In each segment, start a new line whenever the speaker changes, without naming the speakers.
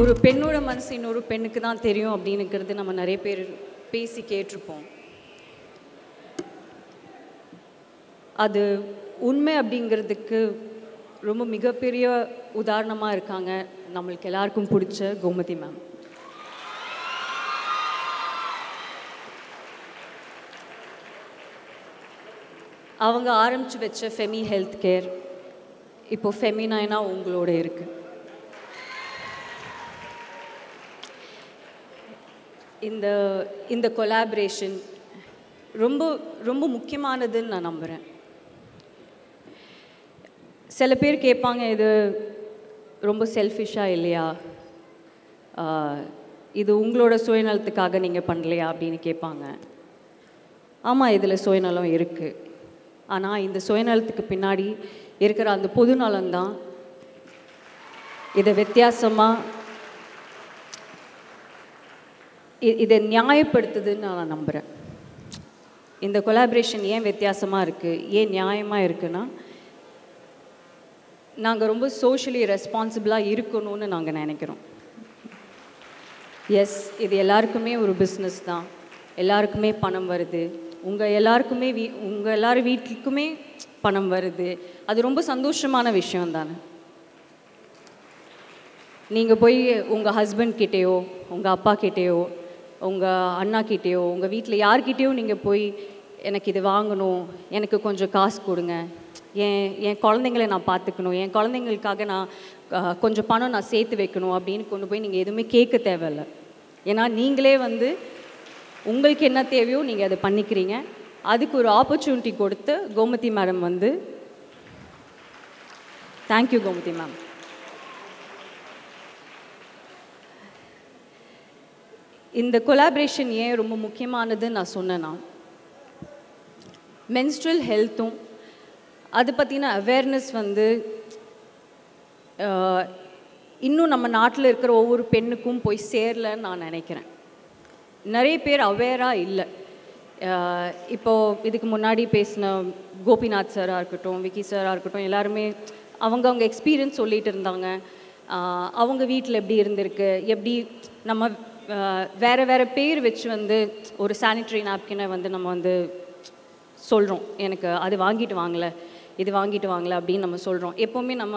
ஒரு பெண்ணோட மனசு இன்னொரு பெண்ணுக்கு தான் தெரியும் அப்படின்னுக்கிறது நம்ம நிறைய பேர் பேசி கேட்டிருப்போம். அது உண்மை அப்படிங்கிறதுக்கு ரொம்ப மிகப்பெரிய உதாரணமாக இருக்காங்க நம்மளுக்கு எல்லாருக்கும் பிடிச்ச கோமதி மேம். அவங்க ஆரம்பித்து வச்ச ஃபெமி ஹெல்த் கேர் இப்போ ஃபெமினைனாக உங்களோட இருக்குது. இந்த கொலாபரேஷன் ரொம்ப ரொம்ப முக்கியமானதுன்னு நான் நம்புகிறேன். சில பேர் கேட்பாங்க, இது ரொம்ப செல்ஃபிஷாக இல்லையா, இது உங்களோட சுயநலத்துக்காக நீங்கள் பண்ணலையா அப்படின்னு கேட்பாங்க. ஆமாம், இதில் சுயநலம் இருக்குது. ஆனால் இந்த சுயநலத்துக்கு பின்னாடி இருக்கிற அந்த பொதுநலம்தான் இதை வித்தியாசமாக இதை நியாயப்படுத்துதுன்னு நான் நம்புகிறேன். இந்த கொலாபரேஷன் ஏன் வித்தியாசமாக இருக்குது, ஏன் நியாயமாக இருக்குன்னா, நாங்கள் ரொம்ப சோஷியலி ரெஸ்பான்சிபிளாக இருக்கணும்னு நாங்கள் நினைக்கிறோம். எஸ், இது எல்லாருக்குமே ஒரு பிஸ்னஸ் தான், எல்லாருக்குமே பணம் வருது, உங்கள் எல்லார் வீட்டுக்குமே பணம் வருது. அது ரொம்ப சந்தோஷமான விஷயம் தானே. நீங்கள் போய் உங்கள் ஹஸ்பண்ட் கிட்டேயோ, உங்கள் அப்பா கிட்டேயோ, உங்கள் அண்ணா கிட்டேயோ, உங்கள் வீட்டில் யார்கிட்டேயோ நீங்கள் போய் எனக்கு இது வாங்கணும், எனக்கு கொஞ்சம் காசு கொடுங்க, என் குழந்தைங்கள நான் பார்த்துக்கணும், என் குழந்தைங்களுக்காக நான் கொஞ்சம் பணம் நான் சேர்த்து வைக்கணும் அப்படின்னு கொண்டு போய் நீங்கள் எதுவுமே கேட்க தேவையில்லை. ஏன்னா நீங்களே உங்களுக்கு என்ன தேவையோ நீங்கள் அதை பண்ணிக்கிறீங்க. அதுக்கு ஒரு ஆப்பர்ச்சுனிட்டி கொடுத்து Gomathi madam thank you Gomathi ma'am. இந்த கொலாபரேஷன் ஏன் ரொம்ப முக்கியமானதுன்னு நான் சொன்னேன்னா, மென்ஸ்ட்ரல் ஹெல்த்தும் அது பற்றின அவேர்னஸ் இன்னும் நம்ம நாட்டில் இருக்கிற ஒவ்வொரு பெண்ணுக்கும் போய் சேரலன்னு நான் நினைக்கிறேன். நிறைய பேர் அவேராக இல்லை. இப்போது இதுக்கு முன்னாடி பேசின கோபிநாத் சாராக இருக்கட்டும், விக்கி சாராக இருக்கட்டும், எல்லாருமே அவங்க எக்ஸ்பீரியன்ஸ் சொல்லிகிட்டு இருந்தாங்க. அவங்க வீட்டில் எப்படி இருந்திருக்கு, எப்படி நம்ம வேறு பேர் வச்சு ஒரு சானிட்ரி நாப்கினை நம்ம சொல்கிறோம், எனக்கு அது வாங்கிட்டு வாங்கலை, இது வாங்கிட்டு வாங்கலை அப்படின்னு நம்ம சொல்கிறோம். எப்போவுமே நம்ம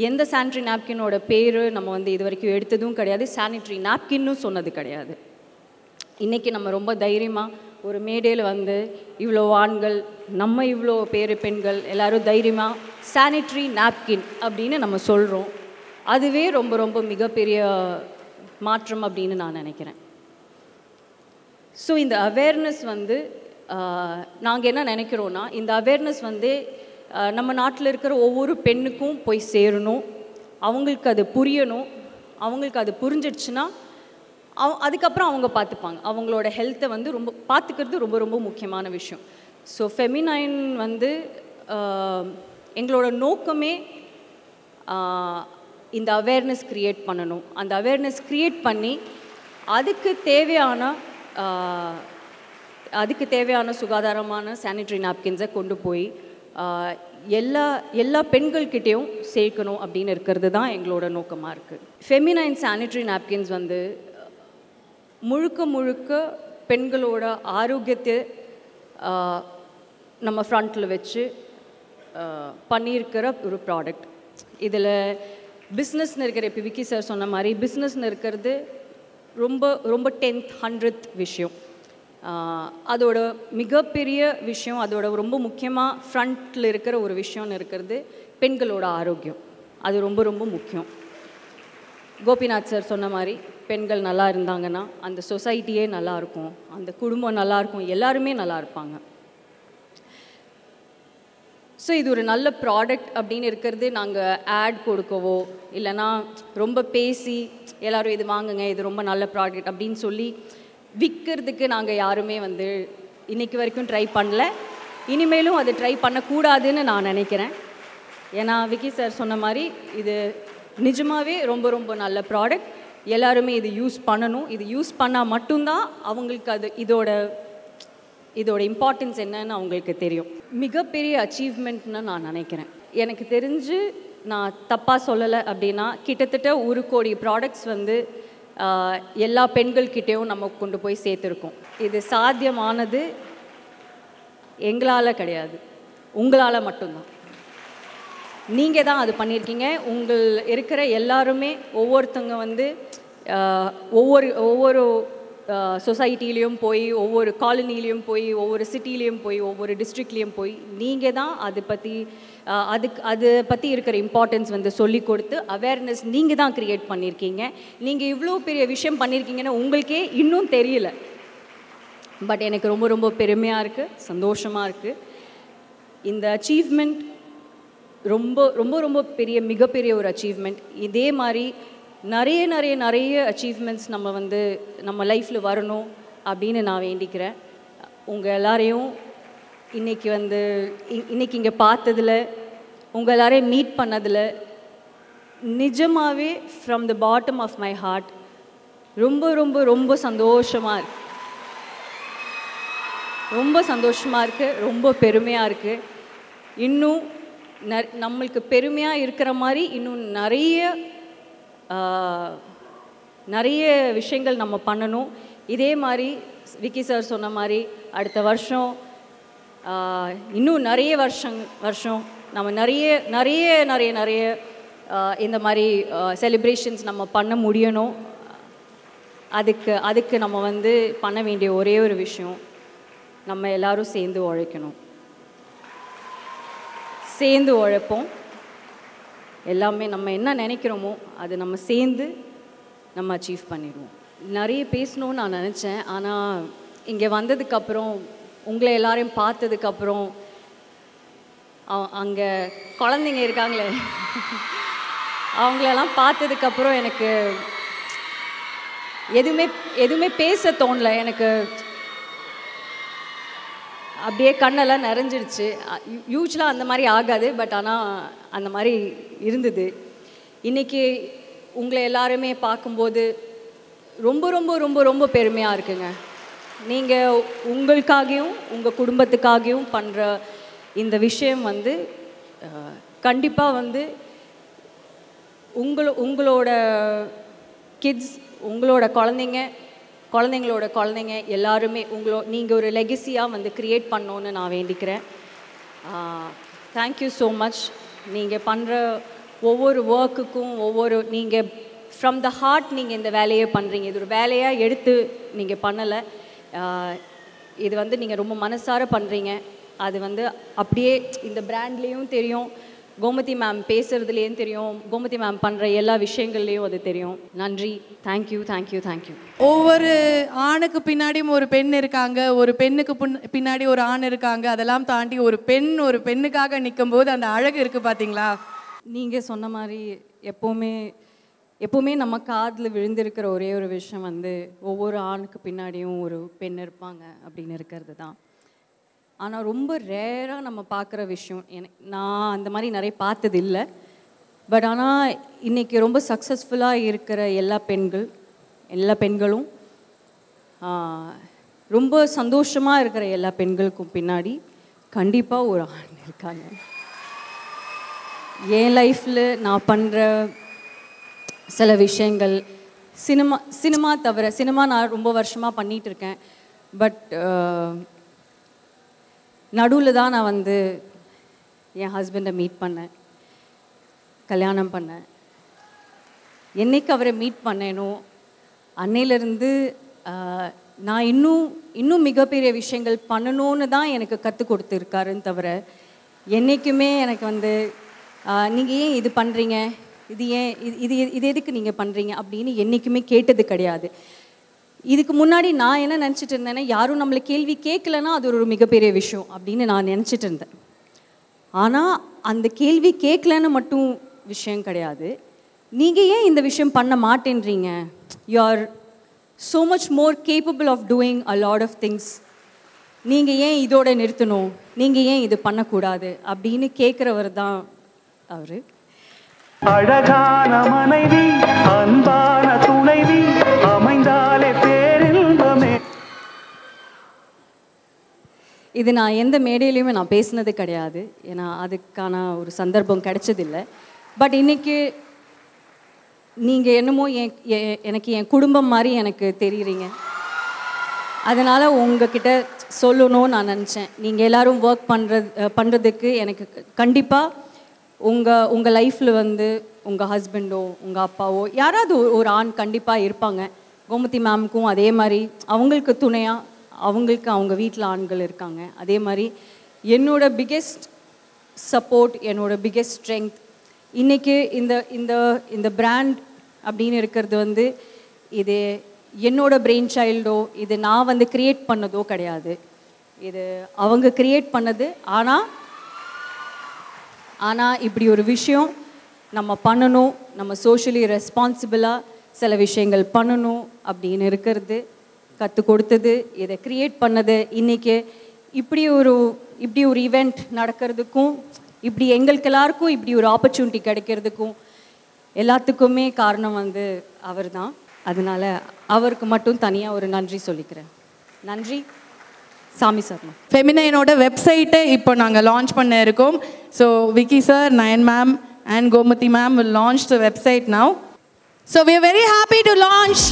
எந்த சானிட்ரி நாப்கினோட பேர் நம்ம இது வரைக்கும் எடுத்ததும் கிடையாது, சானிட்ரி நாப்கின்னும் சொன்னது கிடையாது. இன்றைக்கி நம்ம ரொம்ப தைரியமாக ஒரு மேடையில் இவ்வளோ ஆண்கள், நம்ம இவ்வளோ பேர் பெண்கள் எல்லோரும் தைரியமாக சானிட்ரி நாப்கின் அப்படின்னு நம்ம சொல்கிறோம். அதுவே ரொம்ப ரொம்ப மிகப்பெரிய மாற்றம் அப்படின்னு நான் நினைக்கிறேன். ஸோ இந்த அவேர்னஸ் நாங்கள் என்ன நினைக்கிறோன்னா, இந்த அவேர்னஸ் நம்ம நாட்டில் இருக்கிற ஒவ்வொரு பெண்ணுக்கும் போய் சேரணும், அவங்களுக்கு அது புரியணும். அவங்களுக்கு அது புரிஞ்சிடுச்சுன்னா அதுக்கப்புறம் அவங்க பார்த்துப்பாங்க. அவங்களோட ஹெல்த்தை ரொம்ப பார்த்துக்கிறது ரொம்ப ரொம்ப முக்கியமான விஷயம். ஸோ ஃபெமினைன் எங்களோட நோக்கமே இந்த அவேர்னஸ் க்ரியேட் பண்ணணும். அந்த அவேர்னஸ் க்ரியேட் பண்ணி அதுக்கு தேவையான சுகாதாரமான சானிட்ரி நாப்கின்ஸை கொண்டு போய் எல்லா பெண்கள்கிட்டையும் சேர்க்கணும் அப்படின்னு இருக்கிறது தான் எங்களோட நோக்கமாக இருக்குது. ஃபெமினைன் சானிட்ரி நாப்கின்ஸ் முழுக்க பெண்களோட ஆரோக்கியத்தை நம்ம ஃப்ரண்ட்டில் வச்சு பண்ணியிருக்கிற ஒரு ப்ராடக்ட். இதில் பிஸ்னஸ்ன்னு இருக்கிற, இப்போ விக்கி சார் சொன்ன மாதிரி பிஸ்னஸ்ன்னு இருக்கிறது ரொம்ப ரொம்ப 10th 100th விஷயம். அதோட மிகப்பெரிய விஷயம், அதோட ரொம்ப முக்கியமாக ஃப்ரண்ட்டில் இருக்கிற ஒரு விஷயம்னு இருக்கிறது பெண்களோட ஆரோக்கியம். அது ரொம்ப ரொம்ப முக்கியம். கோபிநாத் சார் சொன்ன மாதிரி பெண்கள் நல்லா இருந்தாங்கன்னா அந்த சொசைட்டியே நல்லாயிருக்கும், அந்த குடும்பம் நல்லாயிருக்கும், எல்லாருமே நல்லா இருப்பாங்க. ஸோ இது ஒரு நல்ல ப்ராடக்ட் அப்படின்னு இருக்கிறது நாங்கள் ஆட் கொடுக்கவோ இல்லைனா ரொம்ப பேசி எல்லோரும் இது வாங்குங்க, இது ரொம்ப நல்ல ப்ராடக்ட் அப்படின்னு சொல்லி விற்கிறதுக்கு நாங்கள் யாருமே இன்றைக்கி வரைக்கும் ட்ரை பண்ணல. இனிமேலும் அது ட்ரை பண்ணக்கூடாதுன்னு நான் நினைக்கிறேன். ஏன்னா விக்கி சார் சொன்ன மாதிரி இது நிஜமாகவே ரொம்ப ரொம்ப நல்ல ப்ராடக்ட். எல்லாருமே இது யூஸ் பண்ணணும். இது யூஸ் பண்ணால் மட்டும்தான் அவங்களுக்கு அது இதோட இம்பார்ட்டன்ஸ் என்னன்னு அவங்களுக்கு தெரியும். மிகப்பெரிய அச்சீவ்மெண்ட்னு நான் நினைக்கிறேன். எனக்கு தெரிஞ்சு நான் தப்பாக சொல்லலை அப்படின்னா கிட்டத்தட்ட 1 கோடி ப்ராடக்ட்ஸ் வந்து எல்லா பெண்கள்கிட்டேயும் நம்ம கொண்டு போய் சேர்த்துருக்கோம். இது சாத்தியமானது எங்களால் கிடையாது, உங்களால் மட்டும்தான். நீங்கள் தான் அது பண்ணியிருக்கீங்க. உங்கள் இருக்கிற எல்லாருமே ஒவ்வொருத்தங்க வந்து ஒவ்வொரு சொசைட்டிலையும் போய், ஒவ்வொரு காலனிலையும் போய், ஒவ்வொரு சிட்டிலையும் போய், ஒவ்வொரு டிஸ்ட்ரிக்ட்லேயும் போய் நீங்கள் தான் அதை பற்றி இருக்கிற இம்பார்ட்டன்ஸ் வந்து சொல்லி கொடுத்து அவேர்னஸ் நீங்கள் தான் க்ரியேட் பண்ணியிருக்கீங்க. நீங்கள் இவ்வளோ பெரிய விஷயம் பண்ணியிருக்கீங்கன்னு உங்களுக்கே இன்னும் தெரியல. பட் எனக்கு ரொம்ப ரொம்ப பெருமையாக இருக்குது, சந்தோஷமாக இருக்குது. இந்த அச்சீவ்மெண்ட் ரொம்ப ரொம்ப ரொம்ப மிகப்பெரிய ஒரு அச்சீவ்மெண்ட். இதே மாதிரி நிறைய அச்சீவ்மெண்ட்ஸ் நம்ம லைஃப்பில் வரணும் அப்படின்னு நான் வேண்டிக்கிறேன். உங்கள் எல்லாரையும் இன்னைக்கு இங்கே பார்த்ததில், உங்கள் எல்லாரையும் மீட் பண்ணதில் நிஜமாகவே from the bottom of my heart ரொம்ப ரொம்ப ரொம்ப சந்தோஷமாக இருக்குது. ரொம்ப சந்தோஷமாக இருக்குது, ரொம்ப பெருமையாக இருக்குது. இன்னும் நம்மளுக்கு பெருமையாக இருக்கிற மாதிரி இன்னும் நிறைய விஷயங்கள் நம்ம பண்ணணும். இதே மாதிரி விக்கி சார் சொன்ன மாதிரி அடுத்த வருஷம் இன்னும் நிறைய வருஷம் நம்ம நிறைய இந்த மாதிரி செலிப்ரேஷன்ஸ் நம்ம பண்ண முடியணும். அதுக்கு நம்ம வந்து பண்ண வேண்டிய ஒரே ஒரு விஷயம், நம்ம எல்லாரும் சேர்ந்து உழைக்கணும். சேர்ந்து உழைப்போம். எல்லாமே நம்ம என்ன நினைக்கிறோமோ அது நம்ம சேர்ந்து நம்ம அச்சீவ் பண்ணிடுவோம். நிறைய பேசணும்னு நான் நினச்சேன். ஆனால் இங்கே வந்ததுக்கப்புறம், உங்களை எல்லாரையும் பார்த்ததுக்கப்புறம், அங்கே குழந்தைங்க இருக்காங்களே அவங்களெல்லாம் பார்த்ததுக்கப்புறம் எனக்கு எதுவுமே பேச தோணலை. எனக்கு அப்படியே கண்ணெல்லாம் நிறைஞ்சிடுச்சு. யூஸ்வலாக அந்த மாதிரி ஆகாது, பட் ஆனால் அந்த மாதிரி இருந்தது. இன்றைக்கி உங்களை எல்லாருமே பார்க்கும்போது ரொம்ப ரொம்ப ரொம்ப ரொம்ப பெருமையாக இருக்குங்க. நீங்கள் உங்களுக்காகவும் உங்கள் குடும்பத்துக்காகவும் பண்ணுற இந்த விஷயம் வந்து கண்டிப்பாக வந்து உங்களோட கிட்ஸ், உங்களோட குழந்தைங்களோட குழந்தைங்க எல்லாருமே நீங்கள் ஒரு லெகசியாக வந்து க்ரியேட் பண்ணோன்னு நான் வேண்டிக்கிறேன். Thank you so much. நீங்கள் பண்ணுற ஒவ்வொரு ஒர்க்குக்கும் நீங்கள் ஃப்ரம் த ஹார்ட் நீங்கள் இந்த வேலையை பண்ணுறீங்க. இது ஒரு வேலையாக எடுத்து நீங்கள் பண்ணலை. இது வந்து நீங்கள் ரொம்ப மனசார பண்ணுறீங்க. அது வந்து அப்படியே இந்த பிராண்ட்லேயும் தெரியும், கோமதி மேம் பேசுகிறதுலேயும் தெரியும், கோமதி மேம் பண்ணுற எல்லா விஷயங்கள்லேயும் அது தெரியும். நன்றி. தேங்க்யூ.
ஒவ்வொரு ஆணுக்கு பின்னாடியும் ஒரு பெண் இருக்காங்க, ஒரு பெண்ணுக்கு பின்னாடி ஒரு ஆண் இருக்காங்க. அதெல்லாம் தாண்டி ஒரு பெண்ணுக்காக நிற்கும் போது அந்த அழகு இருக்குது பார்த்தீங்களா?
நீங்கள் சொன்ன மாதிரி எப்போவுமே நம்ம காதில் விழுந்திருக்கிற ஒரே ஒரு விஷயம் வந்து ஒவ்வொரு ஆணுக்கு பின்னாடியும் ஒரு பெண் இருப்பாங்க அப்படின்னு இருக்கிறது தான். ஆனால் ரொம்ப ரேராக நம்ம பார்க்குற விஷயம். நான் அந்த மாதிரி நிறைய பார்த்தது இல்லை. பட் ஆனால் இன்றைக்கி ரொம்ப சக்ஸஸ்ஃபுல்லாக இருக்கிற எல்லா பெண்களும் ரொம்ப சந்தோஷமாக இருக்கிற எல்லா பெண்களுக்கும் பின்னாடி கண்டிப்பாக ஒரு ஆண் இருக்காங்க. என் லைஃப்பில் நான் பண்ணுற சில விஷயங்கள், சினிமா தவிர, சினிமா நான் ரொம்ப வருஷமாக பண்ணிகிட்ருக்கேன். பட் நடுவில் தான் நான் வந்து என் ஹஸ்பண்டை மீட் பண்ணேன், கல்யாணம் பண்ணேன். என்னைக்கு அவரை மீட் பண்ணேனோ அன்னையிலேருந்து நான் இன்னும் மிகப்பெரிய விஷயங்கள் பண்ணணும்னு தான் எனக்கு கற்றுக் கொடுத்துருக்காருன்னு தவிர என்றைக்குமே எனக்கு வந்து நீங்கள் ஏன் இது பண்ணுறீங்க, இது எதுக்கு நீங்கள் பண்ணுறீங்க அப்படின்னு என்றைக்குமே கேட்டது கிடையாது. இதுக்கு முன்னாடி நான் என்ன நினச்சிட்டு இருந்தேன்னா, யாரும் நம்மளை கேள்வி கேட்கலன்னா அது ஒரு மிகப்பெரிய விஷயம் அப்படின்னு நான் நினச்சிட்டு இருந்தேன். ஆனால் அந்த கேள்வி கேட்கலன்னு மட்டும் விஷயம் கிடையாது, நீங்கள் ஏன் இந்த விஷயம் பண்ண மாட்டேன்றீங்க, you are so much more capable of doing a lot of things, நீங்கள் ஏன் இதோட நிறுத்தணும், நீங்கள் ஏன் இது பண்ணக்கூடாது அப்படின்னு கேட்குறவர் தான் அவர்.
அழகான மனைவி, அன்பான துணைவி அமைந்தாலே பேரின்பமே.
இது நான் எந்த மேடையிலையுமே நான் பேசினது கிடையாது, ஏன்னா அதுக்கான ஒரு சந்தர்ப்பம் கிடைச்சதில்லை. பட் இன்றைக்கி நீங்கள் என்னமோ எனக்கு என் குடும்பம் மாதிரி எனக்கு தெரியுறீங்க. அதனால் உங்ககிட்ட சொல்லணும்னு நான் நினச்சேன். நீங்கள் எல்லோரும் ஒர்க் பண்ணுறதுக்கு எனக்கு கண்டிப்பாக உங்கள் லைஃப்பில் வந்து உங்கள் ஹஸ்பண்டோ உங்கள் அப்பாவோ யாராவது ஒரு ஆண் கண்டிப்பாக இருப்பாங்க. கோமதி மேம்க்கும் அதே மாதிரி அவங்களுக்கு துணையாக அவங்களுக்கு அவங்க வீட்டில் ஆண்கள் இருக்காங்க. அதே மாதிரி என்னோட பிக்கெஸ்ட் சப்போர்ட், என்னோட பிக்கெஸ்ட் ஸ்ட்ரெங்க் இன்றைக்கி இந்த பிராண்ட் அப்படின்னு இருக்கிறது வந்து இது என்னோட பிரெயின் சைல்டோ இது நான் வந்து க்ரியேட் பண்ணதோ கிடையாது. இது அவங்க க்ரியேட் பண்ணது. ஆனால் இப்படி ஒரு விஷயம் நம்ம பண்ணணும், நம்ம சோஷியலி ரெஸ்பான்சிபிளாக சில விஷயங்கள் பண்ணணும் அப்படின்னு இருக்கிறது கற்றுக் கொடுத்தது, இதை க்ரியேட் பண்ணது. இன்றைக்கி இப்படி ஒரு ஈவெண்ட் நடக்கிறதுக்கும் இப்படி எங்களுக்கு எல்லாருக்கும் இப்படி ஒரு ஆப்பர்ச்சுனிட்டி கிடைக்கிறதுக்கும் எல்லாத்துக்குமே காரணம் வந்து அவர் தான். அதனால் அவருக்கு மட்டும் தனியாக ஒரு நன்றி சொல்லிக்கிறேன். நன்றி. சாமி சர்மா.
ஃபெமினைனோட வெப்சைட்டை இப்போ நாங்கள் லான்ச் பண்ண இருக்கோம். So Vicky sir, nine ma'am and Gomati ma'am will launch the website now. So we are very happy to launch